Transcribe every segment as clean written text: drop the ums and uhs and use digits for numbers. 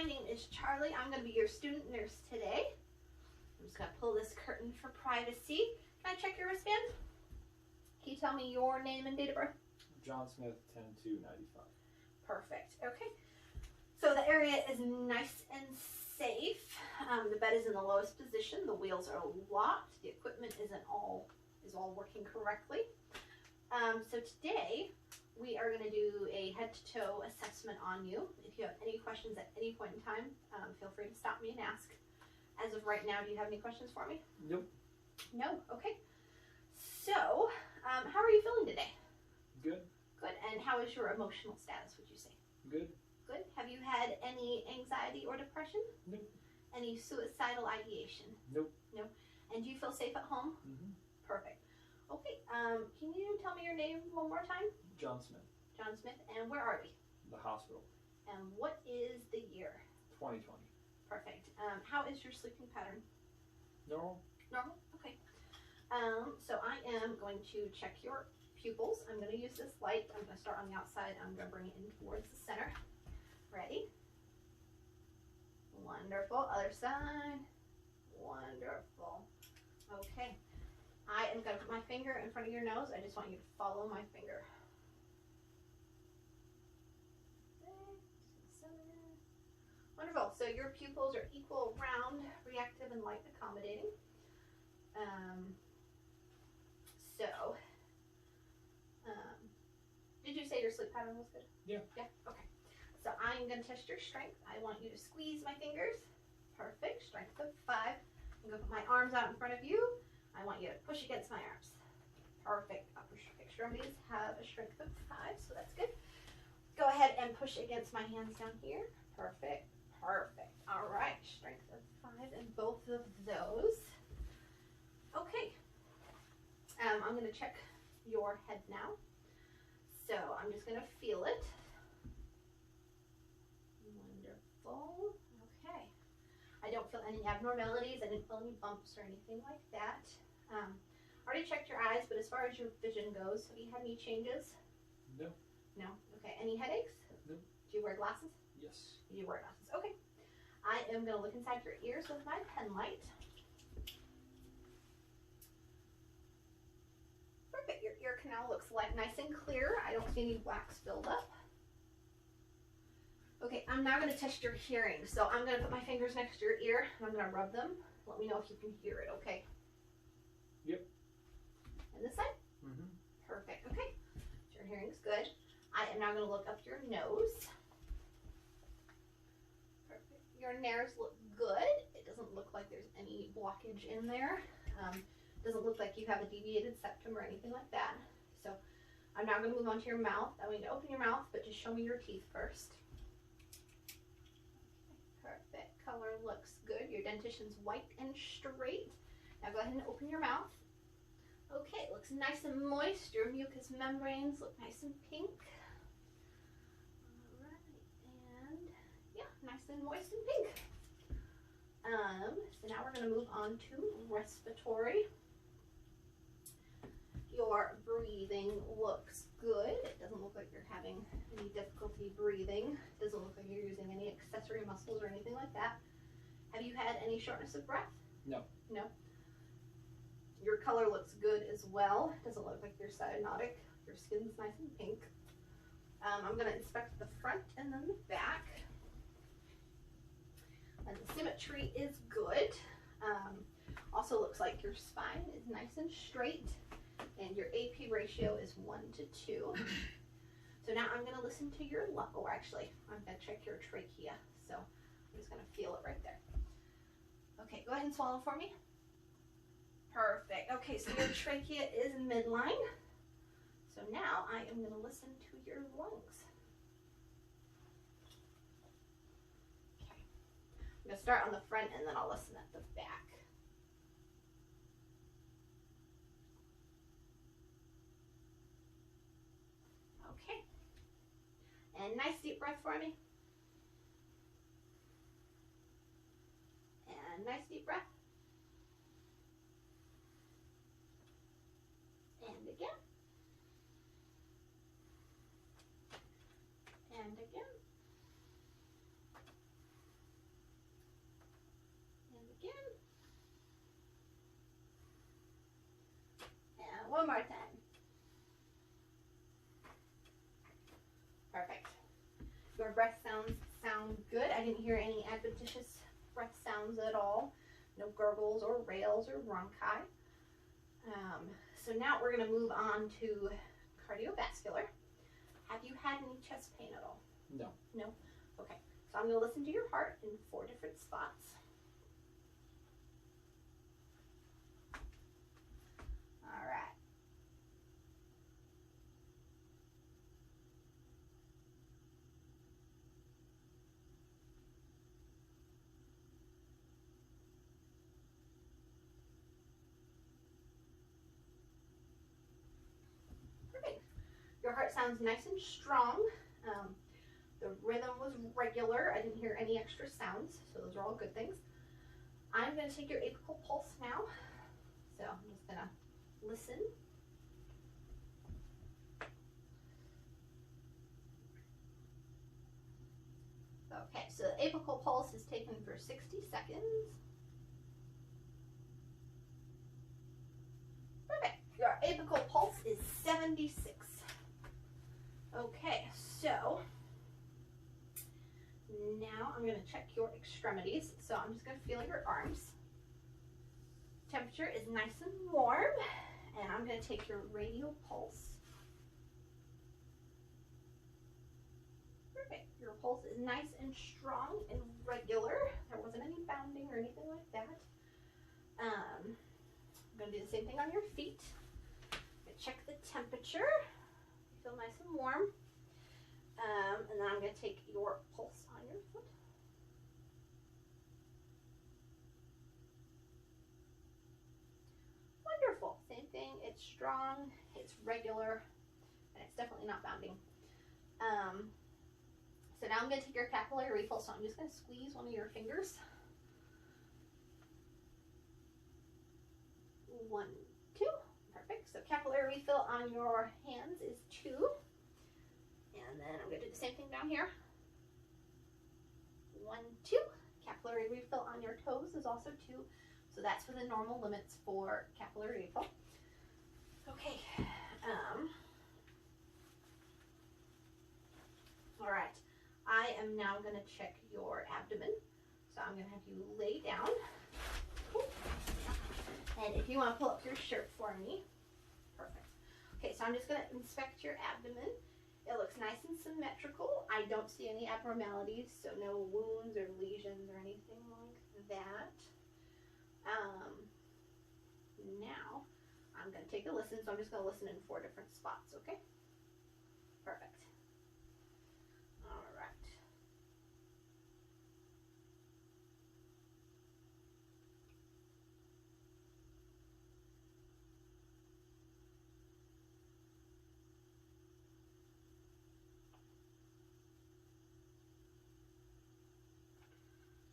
My name is Charlie. I'm going to be your student nurse today. I'm just going to pull this curtain for privacy. Can I check your wristband? Can you tell me your name and date of birth? John Smith, 10/2/95. Perfect. Okay. So the area is nice and safe. The bed is in the lowest position. The wheels are locked. The equipment is all working correctly. So today we are going to do a head-to-toe assessment on you. If you have any questions at any point in time, feel free to stop me and ask. As of right now, do you have any questions for me? Nope. No? Okay. So, how are you feeling today? Good. Good. And how is your emotional status, would you say? Good. Good. Have you had any anxiety or depression? Nope. Any suicidal ideation? Nope. No. And do you feel safe at home? Mm-hmm. Perfect. Okay. Can you tell me your name one more time? John Smith. John Smith. And where are we? The hospital. And what is the year? 2020. Perfect. How is your sleeping pattern? Normal. Normal? Okay. So I am going to check your pupils. I'm going to use this light. I'm going to start on the outside. I'm going to bring it in towards the center. Ready? Wonderful. Other side. Wonderful. Okay. I am going to put my finger in front of your nose. I just want you to follow my finger. 6, 7. Wonderful. So your pupils are equal, round, reactive, and light accommodating. Did you say your sleep pattern was good? Yeah. Yeah? Okay. So I'm going to test your strength. I want you to squeeze my fingers. Perfect. Strength of 5. I'm going to put my arms out in front of you. I want you to push against my arms. Perfect. Upper extremities have a strength of 5, so that's good. Go ahead and push against my hands down here. Perfect. Perfect. All right. Strength of 5 in both of those. Okay. I'm going to check your head now. So I'm just going to feel it. Wonderful. Okay. I don't feel any abnormalities. I didn't feel any bumps or anything like that. Already checked your eyes, but as far as your vision goes, have you had any changes? No. No? Okay. Any headaches? No. Do you wear glasses? Yes. You do wear glasses. Okay. I am going to look inside your ears with my pen light. Perfect. Your ear canal looks like nice and clear. I don't see any wax filled up. Okay, I'm now going to test your hearing. So I'm going to put my fingers next to your ear and I'm going to rub them. Let me know if you can hear it, okay? Yep. And this side? Mm-hmm. Perfect. Okay. So your hearing's good. I am now going to look up your nose. Perfect. Your nares look good. It doesn't look like there's any blockage in there. Doesn't look like you have a deviated septum or anything like that. So I'm now going to move on to your mouth. I want you to open your mouth, but just show me your teeth first. Perfect. Color looks good. Your dentition's white and straight. Now go ahead and open your mouth. Okay, it looks nice and moist. Your mucous membranes look nice and pink. All right, and yeah, nice and moist and pink. So now we're going to move on to respiratory. Your breathing looks good. It doesn't look like you're having any difficulty breathing. It doesn't look like you're using any accessory muscles or anything like that. Have you had any shortness of breath? No. No. Your color looks good as well. It doesn't look like you're cyanotic. Your skin's nice and pink. I'm going to inspect the front and then the back. And the symmetry is good. Also looks like your spine is nice and straight. And your AP ratio is 1 to 2. So now I'm going to listen to your lung. Or actually, I'm going to check your trachea. So I'm just going to feel it right there. Okay, go ahead and swallow for me. Perfect. Okay, so your trachea is midline. So now I am going to listen to your lungs. Okay. I'm going to start on the front and then I'll listen at the back. Okay. And nice deep breath for me. And nice deep breath. And again. And again. sounds sound good. I didn't hear any adventitious breath sounds at all. No gurgles or rails or bronchi. So now we're going to move on to cardiovascular. Have you had any chest pain at all? No. No? Okay. So I'm going to listen to your heart in 4 different spots. All right. Perfect. Your heart sounds nice and strong. The rhythm was regular. I didn't hear any extra sounds, so those are all good things. I'm going to take your apical pulse now. So I'm just going to listen. Okay, so the apical pulse is taken for 60 seconds. Perfect. Your apical pulse is 76. Okay, so now I'm going to check your extremities. So I'm just going to feel your arms. Temperature is nice and warm, and I'm going to take your radial pulse. Perfect. Your pulse is nice and strong and regular. There wasn't any bounding or anything like that. I'm going to do the same thing on your feet. Check the temperature. You feel nice and warm. And then I'm going to take your pulse on your foot. Wonderful. Same thing. It's strong, it's regular, and it's definitely not bounding. So now I'm going to take your capillary refill. So I'm just going to squeeze one of your fingers. 1, 2. Perfect. So capillary refill on your hands is 2. And then I'm going to do the same thing down here. 1, 2. Capillary refill on your toes is also 2. So that's within normal limits for capillary refill. Okay. All right. I am now going to check your abdomen. So I'm going to have you lay down. Cool. And if you want to pull up your shirt for me. Perfect. Okay, so I'm just going to inspect your abdomen. It looks nice and symmetrical. I don't see any abnormalities, so no wounds or lesions or anything like that. Now, I'm going to take a listen, so I'm just going to listen in 4 different spots, okay? Perfect. All right.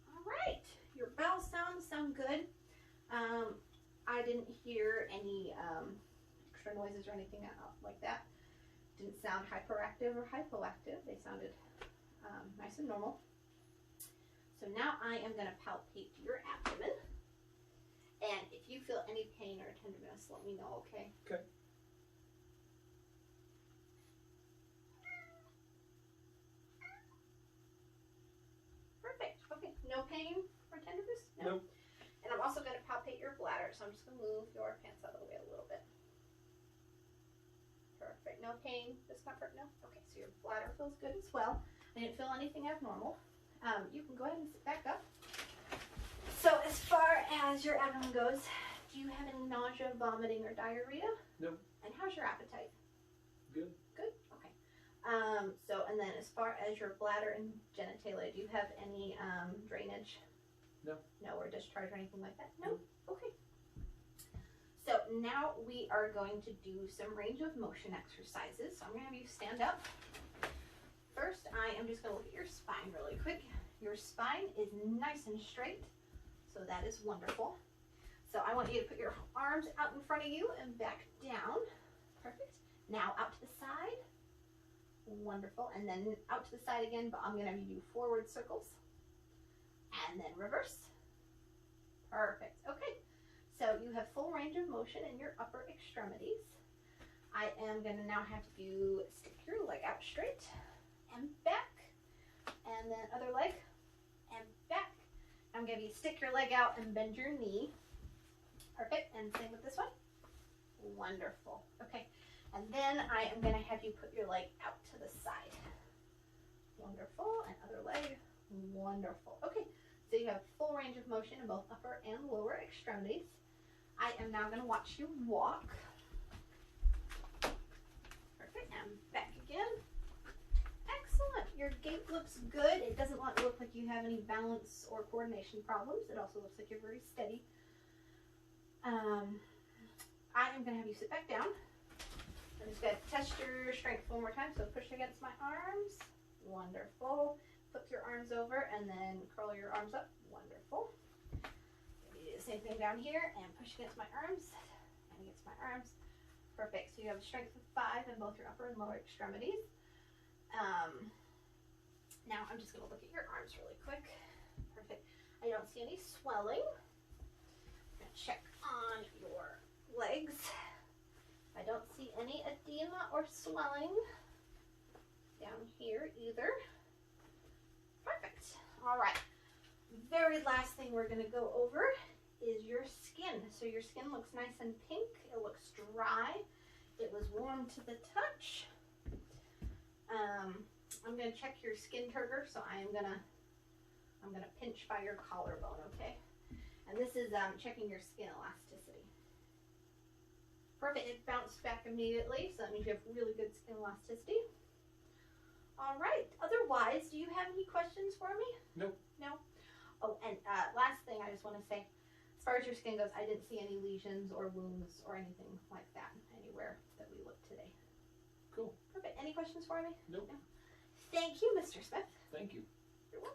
All right. Your bowel sound good. I didn't hear any extra noises or anything like that. Didn't sound hyperactive or hypoactive. They sounded nice and normal. So now I am going to palpate your abdomen. And if you feel any pain or tenderness, let me know, okay? Okay. Perfect. Okay. No pain or tenderness? No. Nope. And I'm also going to palpate your bladder, so I'm just going to move your pants out of the way a little bit. Perfect. No pain, discomfort? No? Okay, so your bladder feels good as well. I didn't feel anything abnormal. You can go ahead and sit back up. So as far as your abdomen goes, do you have any nausea, vomiting, or diarrhea? No. And how's your appetite? Good. Good? Okay. And then as far as your bladder and genitalia, do you have any drainage? No. No, or discharge or anything like that? No? Okay. So now we are going to do some range of motion exercises. So I'm going to have you stand up. First, I am just going to look at your spine really quick. Your spine is nice and straight, so that is wonderful. So I want you to put your arms out in front of you and back down. Perfect. Now out to the side. Wonderful. And then out to the side again, but I'm going to have you do forward circles. And then reverse. Perfect. Okay. So you have full range of motion in your upper extremities. I am going to now have you stick your leg out straight and back and then other leg, and back. I'm going to have you stick your leg out and bend your knee. Perfect, and same with this one. Wonderful. Okay, and then I am going to have you put your leg out to the side. Wonderful, and other leg. Wonderful. Okay, so you have full range of motion in both upper and lower extremities. I am now going to watch you walk. Perfect, and back again. Excellent. Your gait looks good. It doesn't look like you have any balance or coordination problems. It also looks like you're very steady. I am going to have you sit back down. I'm just going to test your strength one more time. So push against my arms. Wonderful. Flip your arms over and then curl your arms up. Wonderful. Do the same thing down here and push against my arms and against my arms. Perfect. So you have a strength of 5 in both your upper and lower extremities. Now I'm just going to look at your arms really quick. Perfect. I don't see any swelling. I'm going to check on your legs. I don't see any edema or swelling down here either. Perfect. All right. Very last thing we're going to go over is your skin. So your skin looks nice and pink. It looks dry. It was warm to the touch. I'm going to check your skin turgor, so I'm going to pinch by your collarbone, okay? And this is checking your skin elasticity. Perfect. It bounced back immediately, so that means you have really good skin elasticity. All right. Otherwise, do you have any questions for me? Nope. No? Oh, and last thing I just want to say, as far as your skin goes, I didn't see any lesions or wounds or anything like that anywhere that we looked today. Cool. Perfect. Any questions for me? Nope. No? Thank you, Mr. Smith. Thank you.